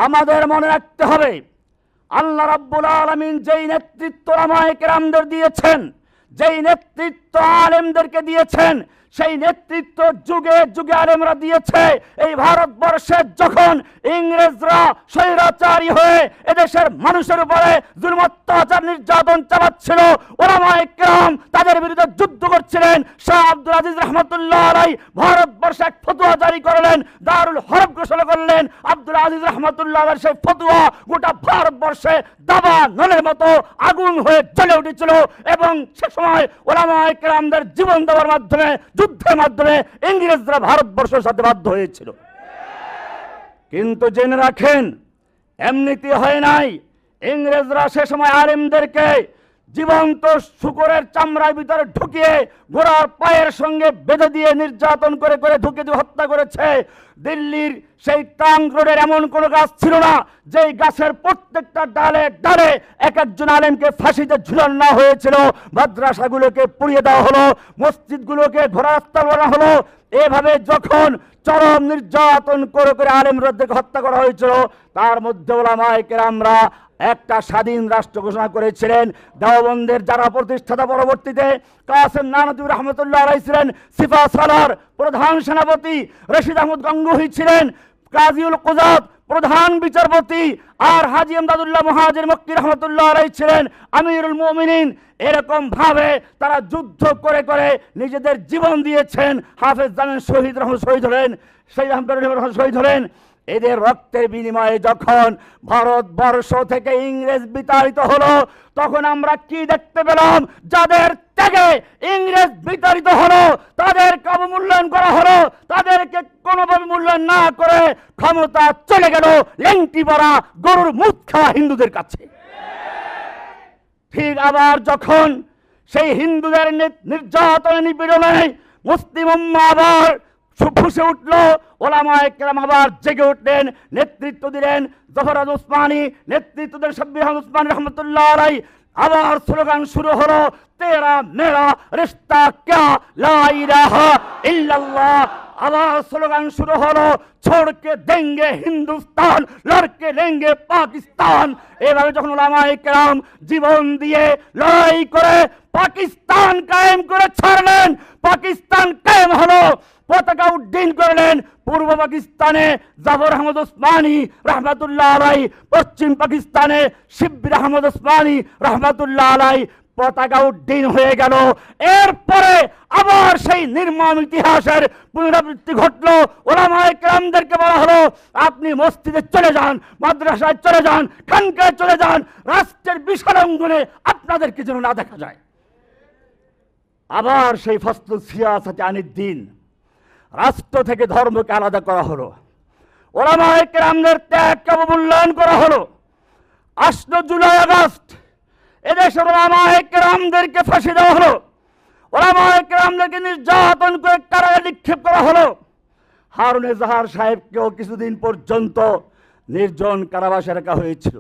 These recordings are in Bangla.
আমাদের মনে রাখতে হবে, আল্লাহ রাব্বুল আলামিন যেই নেতৃত্ব উলামায়ে কেরামদের দিয়েছেন, যেই নেতৃত্ব আলেমদেরকে দিয়েছেন, সেই নেতৃত্ব যুগে যুগে আলেমরা দিয়েছে। এই ভারতবর্ষে যখন ইংরেজরা স্বৈরাচারী হয়ে এদেশের মানুষের উপরে জুলুম অত্যাচার নির্যাতন চালাচ্ছিল, উলামায়ে কেরাম তাদের বিরুদ্ধে যুদ্ধ করছিলেন। শাহ আব্দুল আজিজ রহমতুল্লাহ আলাইহি ভারতবর্ষে এক ফতোয়া জারি করলেন, দারুল হরব ঘোষণা করলেন। আব্দুল আজিজ রহমতুল্লাহ আলাইহির সেই ফতোয়া গোটা ভারতবর্ষে দাবা নলের মতো আগুন হয়ে জ্বলে উঠেছিল এবং সে সময় উলামায়ে কেরামদের জীবন দেওয়ার মাধ্যমে, যুদ্ধের মাধ্যমে ইংরেজরা ভারতবর্ষের সাথে বাধ্য হয়েছিল। কিন্তু জেনে রাখেন, এমনিতে হয় নাই। ইংরেজরা সে সময় আলেমদেরকে জীবন্ত শুকরের চামড়ার ভিতরে ঢুকিয়ে ঘোড়ার পায়ের সঙ্গে বেঁধে দিয়ে নির্যাতন করে করে ঢুকিয়ে হত্যা করেছে। দিল্লির সেই ট্রাঙ্ক রোডের এমন কোনো গাছ ছিল না যেই গাছের প্রত্যেকটা ডালে ডালে এক একজন আলেমকে ফাঁসিতে ঝুলানো হয়েছিল। মাদ্রাসাগুলোকে পুড়িয়ে দেওয়া হলো, মসজিদগুলোকে ঘোড়াস্থান করা হলো। এভাবে যখন চরম নির্যাতন করে করে আলেমদেরকে হত্যা করা হয়েছিল, তার মধ্যে উলামায়ে কেরামরা একটা স্বাধীন রাষ্ট্র ঘোষণা করেছিলেন। দেওবন্দের যারা প্রতিষ্ঠাতা, পরবর্তীতে কাসেম নানতুবি রহমতুল্লাহ আলাইহি ছিলেন সিফা সালার প্রধান সেনাপতি, রশিদ আহমদ গঙ্গোহী ছিলেন কাজীউল কুজাত প্রধান বিচারপতি, আর হাজী এমদাদুল্লাহ মুহাজির মক্কি রহমতুল্লাহ আলাইহি ছিলেন আমিরুল মুমিনিন। এরকম ভাবে তারা যুদ্ধ করে করে নিজেদের জীবন দিয়েছেন। হাফেজ জামিল শহীদ রহমান শহীদ হলেন, শহীদ আহমদ রহমান শহীদ হলেন। এদের রক্তের বিনিময়ে যখন ভারতবর্ষ থেকে ইংরেজ বিতাড়িত হলো, তখন আমরা কি দেখতে পেলাম? যাদের ত্যাগে ইংরেজ বিতাড়িত হলো তাদেরকে অবমূল্যায়ন করা হলো, তাদেরকে কোনোভাবে মূল্যায়ন না করে ক্ষমতা চলে গেল লেংটি পরা গরুর মুখ খাওয়া হিন্দুদের কাছে। ঠিক আবার যখন সেই হিন্দুদের নির্যাতন নিপীড়নে মুসলিম উম্মাহ আবার ফুঁসে উঠল, ওলামায়ে কেরাম আবার জেগে উঠলেন, নেতৃত্ব দিলেন জফরাত উসমানী, নেতৃত্ব দিলেন শাব্বির আহমদ উসমানী রহমতুল্লাহ আলাইহি। আবার স্লোগান শুরু হলো, তেরা মেরা রিশতা ক্যা লা ইলাহা ইল্লাল্লাহ। আবার স্লোগান শুরু হলো, छोड़ के देंगे हिंदुस्तान लड़के लेंगे पाकिस्तान। এভাবে যখন উলামায়ে কেরাম জীবন দিয়ে লড়াই করে পাকিস্তান কায়েম করে ছাড়লেন, পাকিস্তান কায়েম হলো, পতাকা উড্ডীন করলেন পূর্ব পাকিস্তানে জাফর আহমদ উসমানী রহমতুল্লাহ আলাইহি, পশ্চিম পাকিস্তানে শিব্বির আহমদ উসমানী রহমতুল্লাহ আলাইহি পতাকা উড্ডীন হয়ে গেল। এরপরে আবার সেই নির্মম ইতিহাসের পুনরাবৃত্তি ঘটলো। উলামায়ে কেরামদেরকে বলা হলো, আপনি মসজিদে চলে যান, মাদ্রাসায় চলে যান, খানকায় চলে যান, রাষ্ট্রের বিশাল অঙ্গনে আপনাদেরকে যেন না দেখা যায়। আবার সেই ফসলু সিয়াসাতে আনিদ্দিন, রাষ্ট্র থেকে ধর্মকে আলাদা করা হলো, উলামায়ে কেরামদের ত্যাগকে অবমূল্যায়ন করা হলো। 8 জুলাই আগস্ট এদেশের উলামায়ে কেরামদেরকে ফাঁসি দেওয়া হলো, উলামায়ে কেরামদেরকে নির্যাতন করে কারাগারে নিক্ষেপ করা হলো। হারুন এজাহার সাহেবকেও কিছুদিন পর্যন্ত নির্জন কারাবাসে রাখা হয়েছিল।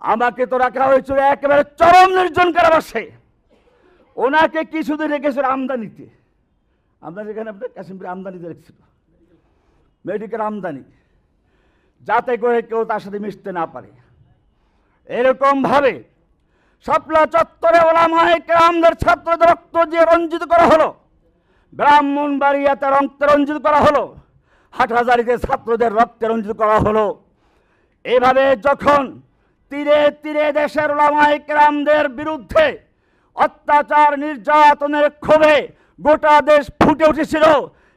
আমাকে তো রাখা হয়েছিল একেবারে চরম নির্জন কারাবাসে। ওনাকে কিছুদিন রেখেছিল আমদানিতে, আমদানি এখানে আপনার কাশ্মীরে আমদানিতে রেখেছিল, মেডিকেল আমদানি, যাতে করে কেউ তার সাথে মিশতে না পারে। এরকম ভাবে শাপলা চত্বরে উলামায়ে কেরামদের ছাত্রদের রক্ত দিয়ে রঞ্জিত করা হলো, ব্রাহ্মণবাড়িয়াতে রক্তে রঞ্জিত করা হলো, হাটহাজারীতে ছাত্রদের রক্তে রঞ্জিত করা হলো। এভাবে যখন তীরে তীরে দেশের উলামায়ে কেরামদের বিরুদ্ধে অত্যাচার নির্যাতনের ক্ষোভে গোটা দেশ ফুটে উঠেছিল,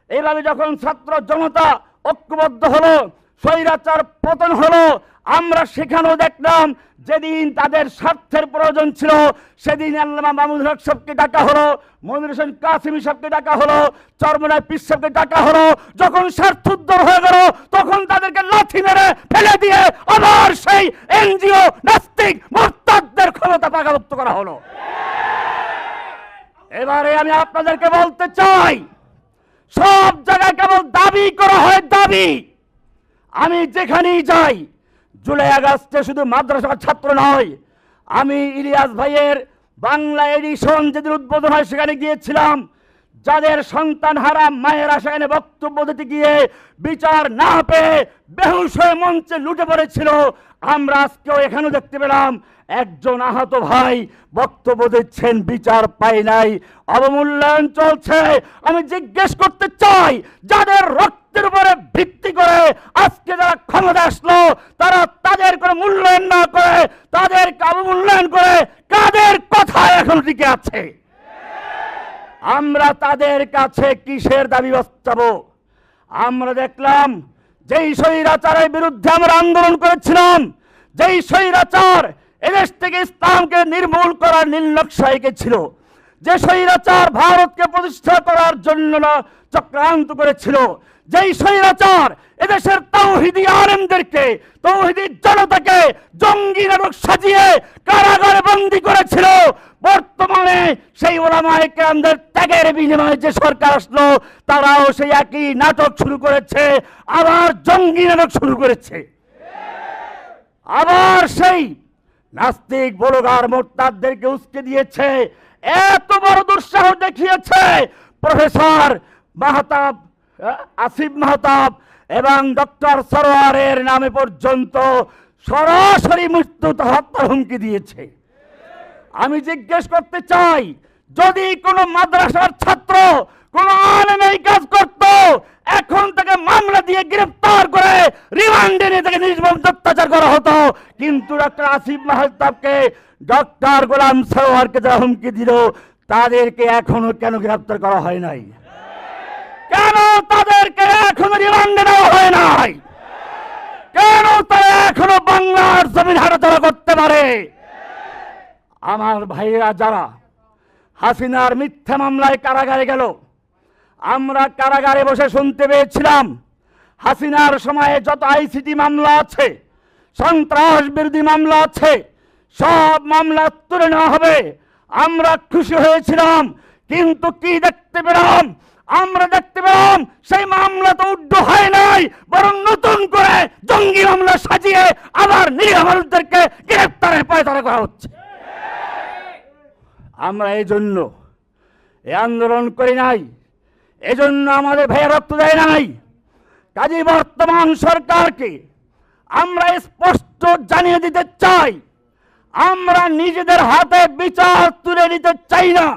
এইভাবে যখন ছাত্র জনতা ঐক্যবদ্ধ হলো, স্বৈরাচার পতন হলো, আমরা সেখানেও দেখলাম যেদিন তাদের স্বার্থের প্রয়োজন ছিল সেদিন আল্লামা মামুনুল হক সাহেবকে ডাকা হলো, মনির হোসেন কাসেমী সাহেবকে ডাকা হলো, চরমনাই পীর সাহেবকে ডাকা হলো। যখন স্বার্থ উদ্ধার হয়ে গেল তখন তাদেরকে লাথি মেরে ফেলে দিয়ে আবার সেই এনজিও নাস্তিক মুরতাদদের ক্ষমতা পাকাভুক্ত করা হলো। এবারে আমি আপনাদেরকে বলতে চাই, সব জায়গায় কেবল দাবি করা হয়, দাবি। আমি যেখানেই যাই, জুলাই আগস্টে শুধু মাদ্রাসার ছাত্র নয়, আমি ইলিয়াস ভাইয়ের বাংলা এডিশন যেদিন উদ্বোধন হয় সেখানে গিয়েছিলাম। যাদের সন্তান হারা মায়েরা সেখানে বক্তব্য দিতে গিয়ে বিচার না পেয়ে বেহুশ হয়ে মঞ্চে লুটে পড়েছিল। আমরা আজকেও এখানেও দেখতে পেলাম একজন আহত ভাই বক্তব্য দিচ্ছেন, বিচার পাই নাই, অবমূল্যায়ন চলছে। আমি জিজ্ঞেস করতে চাই, যাদের রক্তের উপরে ভিত্তি করে আজকে যারা ক্ষমতা আসলো, তারা তাদের কোনো মূল্যায়ন না করে তাদেরকে অবমূল্যায়ন করে কাদের কথা এখন টিকে আছে? আমরা তাদের কাছে কিসের দাবি বাঁচাবো? আমরা দেখলাম যেই স্বৈরাচারের বিরুদ্ধে আমরা আন্দোলন করেছিলাম, যেই স্বৈরাচার এদেশ থেকে ইসলামকে নির্মূল করার নীলনকশা এঁকেছিল, যে স্বৈরাচার ভারতকে প্রতিষ্ঠা করার জন্য চক্রান্ত করেছিল, যেই স্বৈরাচার এদেশের তাওহীদি আলেমদেরকে, তাওহীদি জনতাকে জঙ্গি নাটক সাজিয়ে কারাগারে বন্দী করেছিল, বর্তমানে সেই ওলামায়ে কেরামদের ত্যাগের বিনিময়ে যে সরকার আসলো, তারাও সেই একই নাটক শুরু করেছে, আবার জঙ্গি নাটক শুরু করেছে। আবার সেই নাস্তিক বলগার মোরতাদদেরকে উস্কে দিয়েছে। এত বড় দুঃসাহস দেখিয়েছে প্রফেসর মাহতাব, আসিফ মাহতাব এবং ডক্টর সরোয়ারের নামে পর্যন্ত সরাসরি মৃত্যু হত্যার হুমকি দিয়েছে। আমি জিজ্ঞেস করতে চাই, যদি কোনো মাদ্রাসার ছাত্র কোন আলেম এই কাজ করত, এখন তাকে মামলা দিয়ে গ্রেফতার করে রিমান্ডে নিয়ে তাকে নির্মম অত্যাচার করা হতো। কিন্তু ডক্টর আসিফ মাহতাবকে, ডক্টর গোলাম সরোয়ারকে যারা হুমকি দিল, তাদেরকে এখনো কেন গ্রেফতার করা হয় নাই? কেন তাদেরকে এখনো রিমান্ডে নেওয়া হয় নাই? কেন তারা এখনো বাংলার জমিন হাঁটাচলা করতে পারে? আমার ভাইয়েরা যারা হাসিনার মিথ্যা মামলায় কারাগারে গেল, আমরা কারাগারে বসে শুনতে পেয়েছিলাম হাসিনার সময়ে যত আইসিটি মামলা আছে, সন্ত্রাস বিরোধী মামলা আছে, সব মামলা তুলে নেওয়া হবে। আমরা খুশি হয়েছিলাম, কিন্তু কি দেখতে পেলাম? আমরা দেখতে পেলাম সেই মামলা তো উড্ড হয় নাই, বরং নতুন করে জঙ্গি মামলা সাজিয়ে আবার নিরীহ মানুষদেরকে গ্রেফতারের পায়তারা করা হচ্ছে। আমরা এই জন্য এই আন্দোলন করি নাই, এজন্য আমাদের ভাইয়ের রক্ত দেয় নাই। কাজী বর্তমান সরকারকে আমরা স্পষ্ট জানিয়ে দিতে চাই, আমরা নিজেদের হাতে বিচার তুলে নিতে চাই না।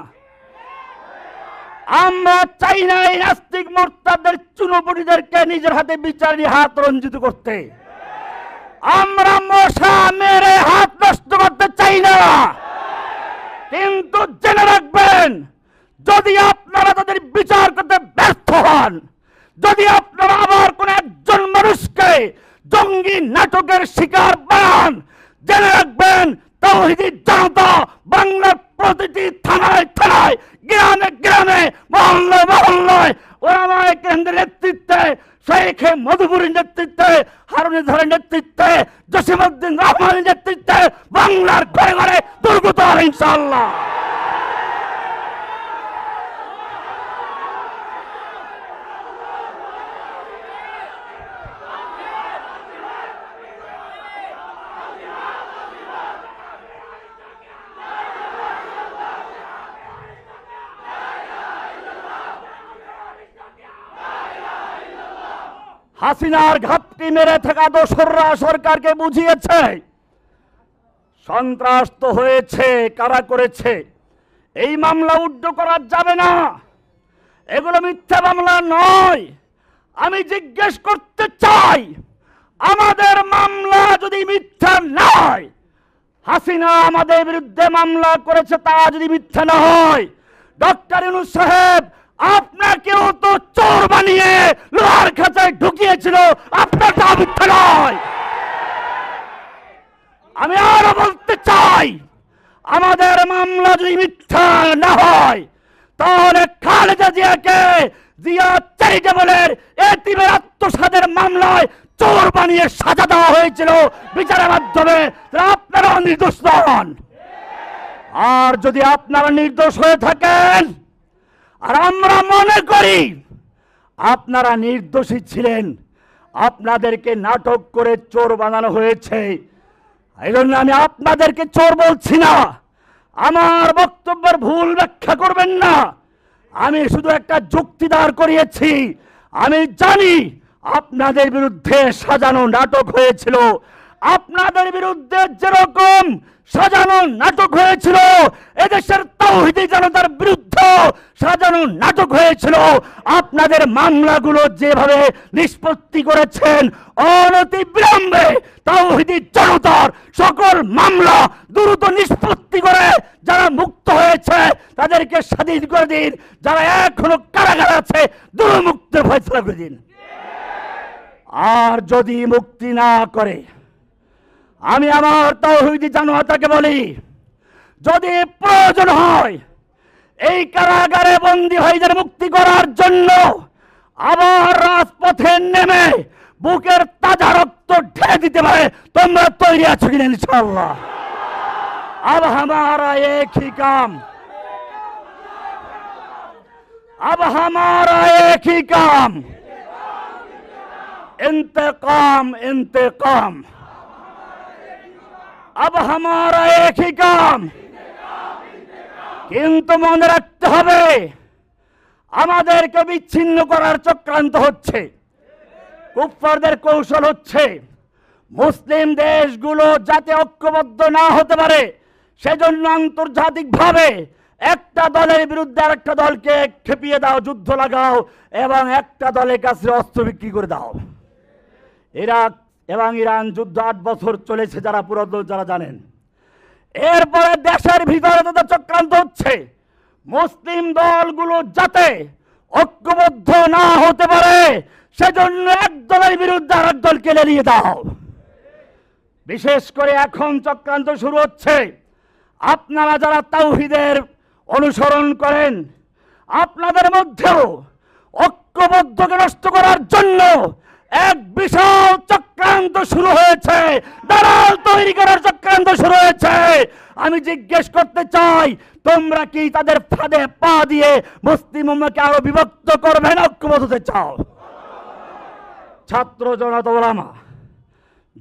আমরা চাই না এই নাস্তিক মোরতাদের চুনোপুটিদেরকে নিজের হাতে বিচার নিয়ে হাত রঞ্জিত করতে। আমরা মশা মেরে হাত নষ্ট করতে চাই না। কিন্তু জেনে রাখবেন, যদি আপনারা তাদের বিচার করতে ব্যর্থ হন, যদি আপনারা আবার কোন একজন মানুষকে জঙ্গি নাটকের শিকার বানান, জেনে রাখবেন তাওহীদি জনতা বাংলার প্রতিটি থানায় থানায়, গ্রামে গ্রামে, মহল্লায় মহল্লায় ওলামায়ে কেরামদের নেতৃত্বে, শেখ মধুপুরের নেতৃত্বে, হারুন ধরের নেতৃত্বে, জসিমউদ্দিন রহমানের নেতৃত্বে বাংলার ঘরে ঘরে দুর্গত হবে ইনশাআল্লাহ। হাসিনার ঘাপটি মেরে থাকা দোসররা সরকারকে বুঝিয়েছে সন্ত্রাস তো হয়েছে, কারা করেছে, এই মামলা উড্ড করা যাবে না, এগুলো মিথ্যা মামলা নয়। আমি জিজ্ঞেস করতে চাই, আমাদের মামলা যদি মিথ্যা না হয়, হাসিনা আমাদের বিরুদ্ধে মামলা করেছে তা যদি মিথ্যা না হয়, ডক্টর ইউনূস সাহেব আপনাকেও তো চোর বানিয়ে লোহার খাঁচায় ঢুকিয়েছিল, আপনার তা মিথ্যা নয়। আমি আরো বলতে চাই, আমাদের মামলা যদি মিথ্যা না হয়, তাহলে খালেদা জিয়াকে জিয়া চ্যারিটেবলের এতিমের আত্মসাতের মামলায় চোর বানিয়ে সাজা দেওয়া হয়েছিল বিচারের মাধ্যমে। আপনারা নির্দোষ নন। আর যদি আপনারা নির্দোষ হয়ে থাকেন, আর আমরা মনে করি আপনারা নির্দোষী ছিলেন, আপনাদেরকে নাটক করে চোর বানানো হয়েছে, এই জন্য আমি আপনাদেরকে চোর বলছি না। আমার বক্তব্যের ভুল ব্যাখ্যা করবেন না। আমি শুধু একটা যুক্তি দাঁড় করিয়েছি। আমি জানি আপনাদের বিরুদ্ধে সাজানো নাটক হয়েছিল, আপনাদের বিরুদ্ধে যেরকম সাজানো নাটক হয়েছিল এদেশের তাওহীদি জনতার বিরুদ্ধে সাজানো নাটক হয়েছিল। আপনাদের মামলাগুলো যেভাবে নিষ্পত্তি করেছেন অনতি বিলম্বে তাওহীদি জনতার সকল মামলা দ্রুত নিষ্পত্তি করে যারা মুক্ত হয়েছে তাদেরকে স্বাধীন করে দিন, যারা এখনো কারাগারে আছে দ্রুত মুক্তির ফয়সালা করে দিন। আর যদি মুক্তি না করে আমি আমার তাওহীদি জনতাকে বলি, যদি প্রয়োজন হয় এই কারাগারে বন্দী ভাইদের মুক্তি করার জন্য আবার রাজপথে নেমে বুকের তাজা রক্ত ঢেলে দিতে পারে, তোমরা তৈরি আছো কিনা ইনশাআল্লাহ? अब हमारा एक ही काम, अब हमारा एक ही काम, इंतकाम इंतकाम। अब हमारा एक ही काम, কিন্তু মনে রাখতে হবে আমাদেরকে বিচ্ছিন্ন করার চক্রান্ত হচ্ছে, কুফফারদের কৌশল হচ্ছে। মুসলিম দেশগুলো যাতে ঐক্যবদ্ধ না হতে পারে সেজন্য আন্তর্জাতিকভাবে একটা দলের বিরুদ্ধে আরেকটা দলকে খেপিয়ে দাও, যুদ্ধ লাগাও এবং একটা দলের কাছে অস্ত্র বিক্রি করে দাও। ইরাক এবং ইরান যুদ্ধ 8 বছর চলেছে, যারা পুরাতন যারা জানেন। এরপরে দেশের ভিতরে তাদের চক্রান্ত হচ্ছে মুসলিম দলগুলো যাতে ঐক্যবদ্ধ না হতে পারে সেজন্য এক দলের বিরুদ্ধে আরেক দলকে লেলিয়ে দাও। বিশেষ করে এখন চক্রান্ত শুরু হচ্ছে, আপনারা যারা তাওহীদের অনুসরণ করেন আপনাদের মধ্যেও ঐক্যবদ্ধকে নষ্ট করার জন্য এক বিশাল চক্রান্ত শুরু হয়েছে, দালাল তৈরি করার চক্রান্ত শুরু হয়েছে। আমি জিজ্ঞেস করতে চাই, তোমরা কি তাদের ফাঁদে পা দিয়ে মুসলিম উম্মাহকে আরো বিভক্ত করবে না ঐক্যবদ্ধ হতে চাও? ছাত্র জনতা ওলামা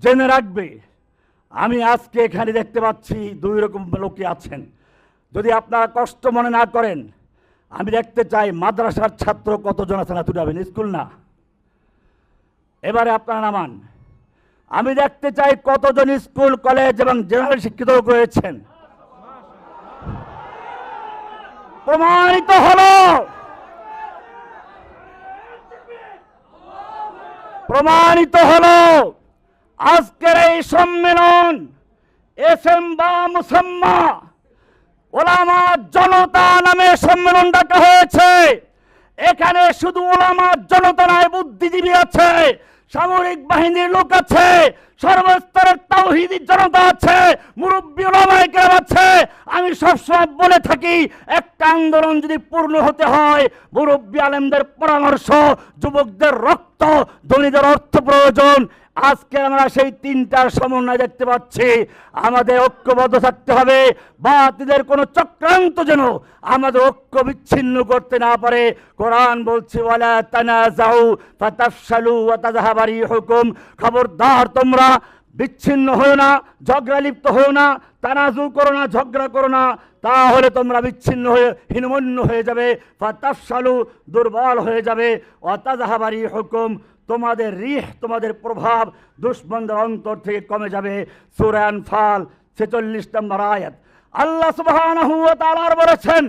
জেনে রাখবে, আমি আজকে এখানে দেখতে পাচ্ছি 2 রকম লোকে আছেন। যদি আপনারা কষ্ট মনে না করেন, আমি দেখতে চাই মাদ্রাসার ছাত্র কতজন আছেন, তুলাবেন, স্কুল না। এবারে আপনারা নামান, আমি দেখতে চাই কতজন স্কুল কলেজ এবং জেনারেল শিক্ষিত রয়েছেন। প্রমাণিত হলো, প্রমাণিত হলো আজকের এই সম্মেলন এসএম বা মুসাম্মা ওলামা জনতা নামে সম্মেলন ডাকা হয়েছে। এখানে শুধু ওলামা জনতা নয়, বুদ্ধিজীবী আছে, সামরিক বাহিনীর লোক আছে, সর্বস্তরের তাওহীদি জনতা আছে, মুরব্বী ওলামায়ে কেরাম আছে। আমি সবসময় বলে থাকি, একটা আন্দোলন যদি পূর্ণ হতে হয় মুরব্বী আলেমদের পরামর্শ, যুবকদের রক্ত, ধনীদের অর্থ প্রয়োজন। আজকে আমরা সেই 3টার সমন্বয় দেখতে পাচ্ছি। আমাদের ঐক্যবদ্ধ থাকতে হবে, বাতিলের কোনো চক্রান্ত যেন আমাদের ঐক্য বিচ্ছিন্ন করতে না পারে। কোরআন বলছে, ওয়ালা তানাজাউ ফাতাফশালু ওয়া তাযহাবা রিহুকুম, খবরদার তোমরা বিচ্ছিন্ন হও না, ঝগড়া লিপ্ত হও না, তানাজু করো না, ঝগড়া করো না, তাহলে তোমরা বিচ্ছিন্ন হয়ে হীনমন্য হয়ে যাবে। ফাতাফশালু, দুর্বল হয়ে যাবে, ওয়া তাযহাবা রিহুকুম, তোমাদের রিহ, তোমাদের প্রভাব দুশমনদের অন্তর থেকে কমে যাবে। সূরা আনফাল 46 নম্বর আয়াত। আল্লাহ সুবহানাহু ওয়া তাআলা বলেছেন,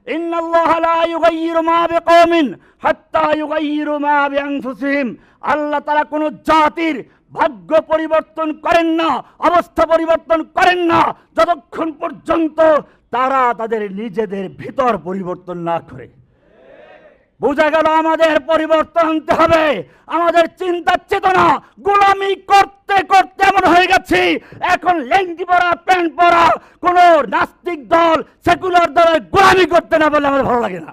ইন্নাল্লাহা লা ইউগাইয়িরু মা বিকওমিন হাত্তা ইউগাইয়িরু মা বিআনফুসিহিম। আল্লাহ তাআলা কোন জাতির ভাগ্য পরিবর্তন করেন না, অবস্থা পরিবর্তন করেন না যতক্ষণ পর্যন্ত তারা তাদের নিজেদের ভিতর পরিবর্তন না করে। বোঝা গেল আমাদের পরিবর্তন আনতে হবে। আমাদের চিন্তা চেতনা গোলামি করতে করতে এমন হয়ে গেছে, এখন লেংটি পরা, প্যান্ট পরা কোন নাস্তিক দল, সেকুলার দলের গোলামি করতে না বলে আমাদের ভালো লাগে না।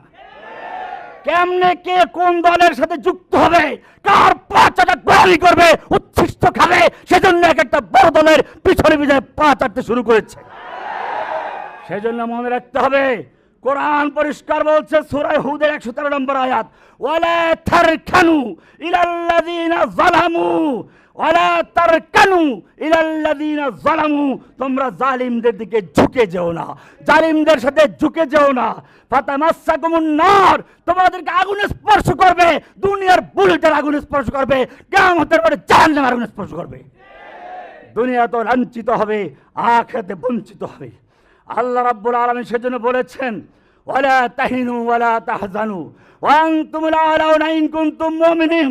কেমনে কে কোন দলের সাথে যুক্ত হবে, কার পাচাটা গোলামি করবে, উচ্ছিষ্ট খাবে, সেজন্য এক একটা বড় দলের পিছনে পিছনে পা চাটতে শুরু করেছে। সেজন্য মনে রাখতে হবে, কোরআন পরিষ্কার বলছে সূরা হুদের 113 নম্বর আয়াত, ওয়ালা তারকানু ইলাল্লাযিনা যালামু, ওয়ালা তারকানু ইলাল্লাযিনা যালামু, তোমরা জালিমদের দিকে ঝুঁকে যেও না, জালিমদের সাথে ঝুঁকে যেও না। ফাতামাসসাকুমুন নার, তোমাদেরকে আগুনে স্পর্শ করবে, দুনিয়ার বুলেটের আগুনে স্পর্শ করবে, কিয়ামতের পরে জাহান্নামের আগুনে স্পর্শ করবে। দুনিয়া তো লাঞ্ছিত হবে, আখিরাতে বঞ্চিত হবে। আল্লাহ রাব্বুল আলামিন সেজন্য বলেছেন ওয়ালা তাহিনু ওয়ালা তাহজানু ওয়া আনতুমুল আ'লাউনা ইন কুনতুম মুমিনিন,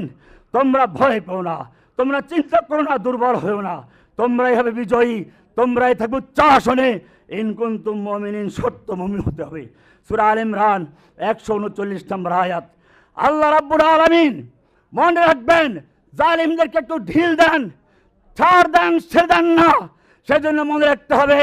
তোমরা ভয় পেও না, তোমরা চিন্তা করো না, দুর্বল হয়েও না, তোমরাই হবে বিজয়ী, তোমরাই থাকবে উচ্চাসনে। ইন কুনতুম মুমিনিন, সত্য মুমিন হতে হবে। সূরা আলে ইমরান 139 নম্বর আয়াত। আল্লাহ রাব্বুল আলামিন মনে রাখবেন, জালিমদেরকে একটু ঢিল দেন, ছাড় দেন, ছেড়ে দেন না। সেজন্য মনে রাখতে হবে,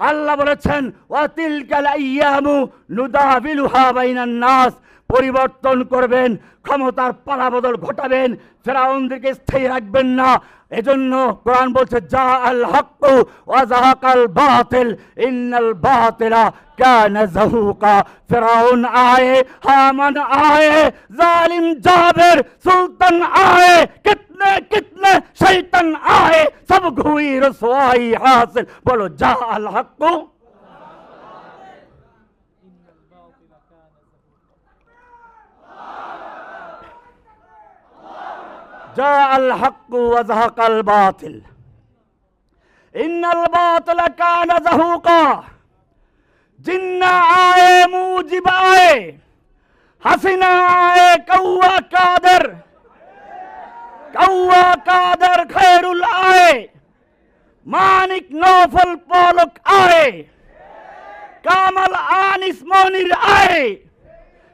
আল্লাহ বলেছেন ওয়া তিলকাল আইয়ামু নুদাবিলুহা বাইনান নাস, পরিবর্তন করবেন, ক্ষমতার পালাবদল ঘটাবেন, ফেরাউনদেরকে স্থায়ী রাখবেন না। এজন্য কোরআন বলছে যা আল হক্কু ওয়া যাহাকাল বাতিল ইন্নাল বাতিলা কানা যাহুকা। ফেরাউন আয়ে, হামান আয়ে, জালিম জাবের সুলতান আয়ে, कितने कितने शैतान आए, सब हुई रसवाई हासिल। बोलो जा अल हक, जा अल हक व ज़हक़ल बातिल इन्नल बातिल काना ज़हूक़ा। जिन्ना आए मूजिब आए, हसीना आए, कौवा कादर, कौवा कादर खैरुल आए, मानिक नौफल पोलक आए, कामल आनिस मोनिर आए,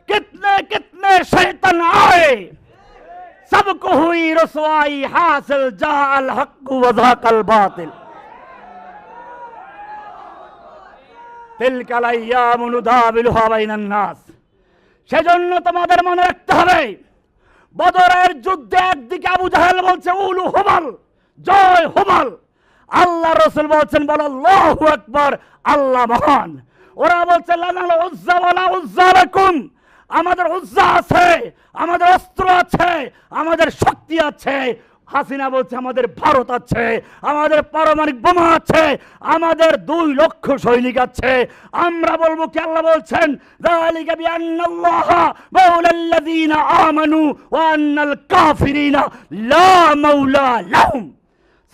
कितने कितने शैतान आए, सबको हुई रसवाई हासिल। जा अल हक व ज़हक़ल बातिल तिलकाल अय्यामु नुदाविलुहा বাইনান নাস। সেজন্য তোমাদের মনে রাখতে হবে, বদরের যুদ্ধে একদিকে আবু জাহেল বলছে উলু হুবাল, জয় হুবাল, আল্লাহ রাসূল বলছেন বলো আল্লাহু আকবার, আল্লাহ মহান। ওরা বলছে লানাল উজ্জা ওয়ালা উজ্জা লাকুম, আমাদের উজ্জা আছে, আমাদের অস্ত্র আছে, আমাদের শক্তি আছে। হাসিনা বলছে আমাদের ভারত আছে, আমাদের পারমাণবিক বোমা আছে, আমাদের 2 লক্ষ সৈনিক আছে। আমরা বলবো কি, আল্লাহ বলছেন যালিকা বিআন্নাল্লাহা মাওলাল্লাযীনা আমানু ওয়া আন্নাল কাফিরিনা লা মাওলা লাহুম।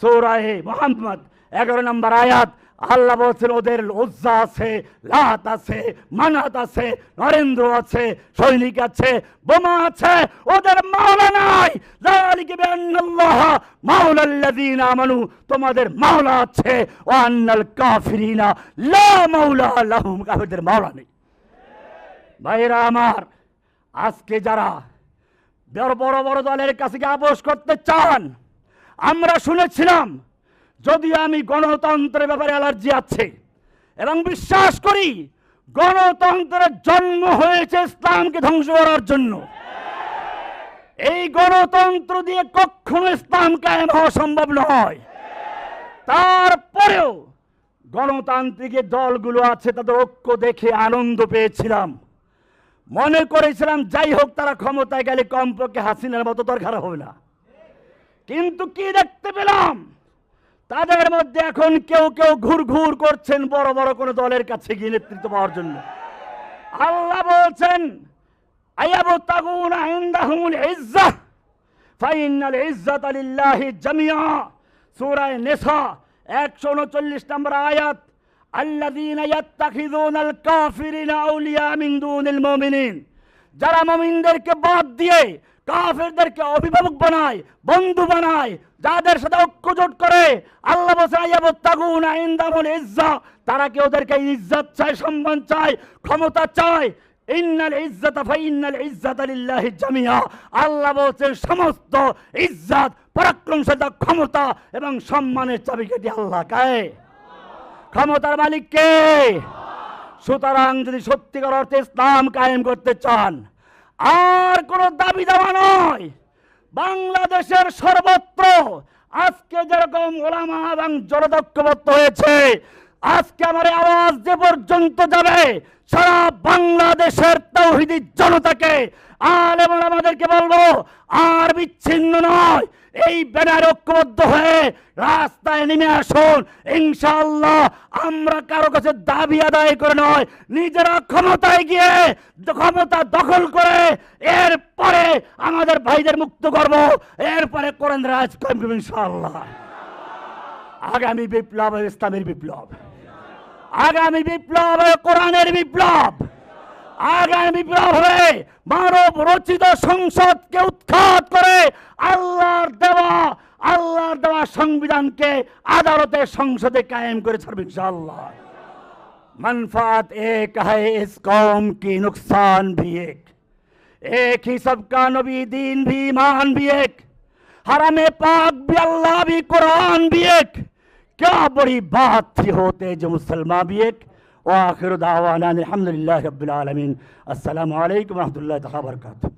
সূরা মুহাম্মদ 11 নম্বর আয়াত। আল্লাহ বলছেন ওদের উজ্জা আছে, লাত আছে, মানাত আছে, নরেন্দ্র আছে, সৈনিক আছে, বোমা আছে, ওদের মাওলা নাই। যালিকা বিআন্নাল্লাহা মাওলাল্লাযীনা আমানু, তোমাদের মাওলা আছে, ওয়া আন্নাল কাফিরিনা লা মাওলা লাহুম, কাফিরদের মাওলা নেই। ভাইরা আমার, আজকে যারা বড় বড় দলের কাছে আপোষ করতে চান, আমরা শুনেছিলাম, যদিও আমি গণতন্ত্রের ব্যাপারে অ্যালার্জি আছে এবং বিশ্বাস করি গণতন্ত্রের জন্ম হয়েছে ইসলামকে ধ্বংস করার জন্য। এই গণতন্ত্র দিয়ে কখনো ইসলাম কায়েম হওয়া সম্ভব নয়। তারপরেও গণতান্ত্রিক দলগুলো আছে, তাদের ঐক্য দেখে আনন্দ পেয়েছিলাম, মনে করেছিলাম যাই হোক তারা ক্ষমতায় গেলে কমপক্ষে হাসিনার মতো দরকার হবে না। কিন্তু কি দেখতে পেলাম, তাদের মধ্যে এখন কেউ কেউ ঘুর করছেন বড় বড় কোন দলের কাছে গিয়ে নেতৃত্ব পাওয়ার জন্য। আল্লাহ বলছেন আয়াবতাগুনা ইনদাহুমুল ইজ্জাহ ফাইনাল ইজ্জাতা লিল্লাহি জামিআ। সূরা নিসা 139 নম্বর আয়াত। আল্লাযীনা ইয়াত্তাখিযুনাল কাফিরিনা আউলিয়া মিন দুনিল মুমিনিন, যারা মুমিনদেরকে বাদ দিয়ে কাফেরদেরকে অভিভাবক বানায়, বন্ধু বানায়, যাদের সাথে ঐক্যজোট করে, আল্লাহ বলছেন আয়াবতাগুনা ইনদাহুমুল ইজ্জাহ, তারা কি ওদেরকে ইজ্জত চায়, সম্মান চায়, ক্ষমতা চায়। ইন্নাল ইজ্জাতা ফাইনাল ইজ্জাতা লিল্লাহি জামিআ। আল্লাহ বলছেন সমস্ত ইজ্জত, পরাক্রমশালী, ক্ষমতা এবং সম্মানের চাবিকাঠি আল্লাহ। কে ক্ষমতার মালিক? কে? সুতরাং যদি সত্যিকার অর্থে ইসলাম কায়েম করতে চান, আর কোন দাবি দেওয়া নয়, বাংলাদেশের সর্বত্র আজকে যেরকম ওলামা এবং জনদক্ষবদ্ধ হয়েছে, আজকে আমার এই আওয়াজ যে পর্যন্ত যাবে সারা বাংলাদেশের তাওহীদি জনতাকে আলেম আমাদেরকে বলবো আর বিচ্ছিন্ন নয়, এই ব্যানারে ঐক্যবদ্ধ হয়ে রাস্তায় নেমে আসুন। ইনশাআল্লাহ আমরা কারো কাছে দাবি আদায় করে নয়, নিজেরা ক্ষমতায় গিয়ে ক্ষমতা দখল করে এরপরে আমাদের ভাইদের মুক্ত করব, এরপরে কোরআন রাজ কায়েম করব ইনশাআল্লাহ। আগামী বিপ্লব ইসলামের বিপ্লব, আগামী বিপ্লব কোরআনের বিপ্লব, আগামী বিপ্লব হবে মানব রচিত সংসদকে উৎখাত করে আল্লাহর দেওয়া সংবিধানকে আদালতে সংসদে কায়েম করে ছাড়বে ইনশাআল্লাহ। मनफात एक है इस कौम की, नुकसान भी एक ही सबका नबी दीन भी ईमान भी एक, हरमे पाक भी अल्लाह भी कुरान भी एक, क्या बड़ी बात थी होते जो मुसलमान भी एक। व आखिर दावाना अल्हम्दुलिल्लाहि रब्बिल आलमीन। अस्सलामु अलैकुम व रहमतुल्लाहि व बरकातुहू।